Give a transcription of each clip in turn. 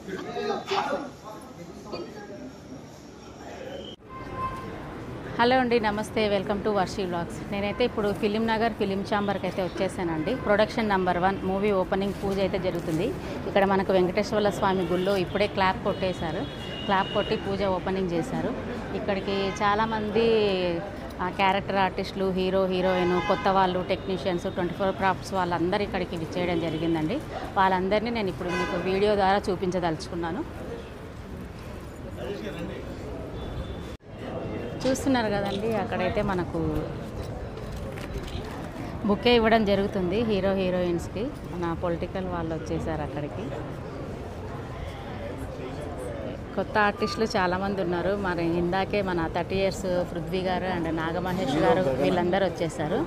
Hello అండి, నమస్తే. Welcome to Varshi vlogs. నేనైతే ఇప్పుడు ఫిలిం నగర్ ఫిలిం ఛాంబర్కి అయితే వచ్చేసానండి. ప్రొడక్షన్ నెంబర్ 1 మూవీ ఓపెనింగ్ పూజ అయితే జరుగుతుంది. ఇక్కడ మనకు వెంకటేశ్వర స్వామి గుళ్ళో ఇప్పుడే క్లాప్ కొట్టేశారు. క్లాప్ కొట్టి పూజ ఓపెనింగ్ చేశారు. ఇక్కడికి చాలామంది క్యారెక్టర్ ఆర్టిస్టులు, హీరో హీరోయిన్, కొత్త వాళ్ళు, టెక్నీషియన్స్, 24 క్రాఫ్ట్స్ వాళ్ళందరూ ఇక్కడికి విచ్చేయడం జరిగిందండి. వాళ్ళందరినీ నేను ఇప్పుడు మీకు వీడియో ద్వారా చూపించదలుచుకున్నాను. చూస్తున్నారు కదండి, అక్కడైతే మనకు బుకే ఇవ్వడం జరుగుతుంది హీరో హీరోయిన్స్కి. మన పొలిటికల్ వాళ్ళు వచ్చేసారు అక్కడికి. కొత్త ఆర్టిస్టులు చాలామంది ఉన్నారు. మరి ఇందాకే మన 30 years పృథ్వీ గారు అండ్ నాగమహేష్ గారు వీళ్ళందరూ వచ్చేసారు.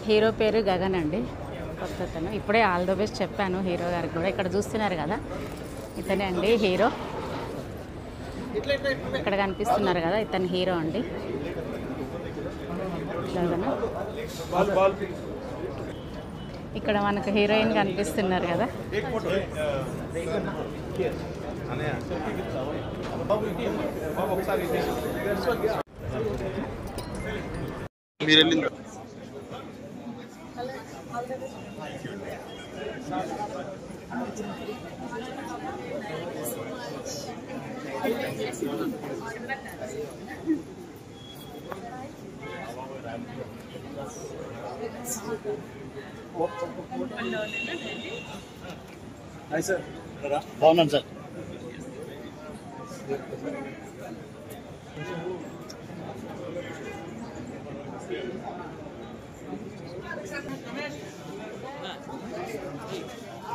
హీరో పేరు గగన్ అండి, కొత్తతను. ఇప్పుడే ఆల్ ద బెస్ట్ చెప్పాను హీరో గారికి కూడా. ఇక్కడ చూస్తున్నారు కదా, ఇతనే అండి హీరో. ఇక్కడ కనిపిస్తున్నారు కదా, ఇతను హీరో అండి. ఇక్కడ మనకు హీరోయిన్ కనిపిస్తున్నారు కదా. హాయ్ సార్, బాగున్నాను సార్.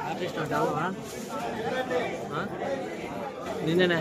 ఆర్టిస్ట్ అంటావా? నిన్నే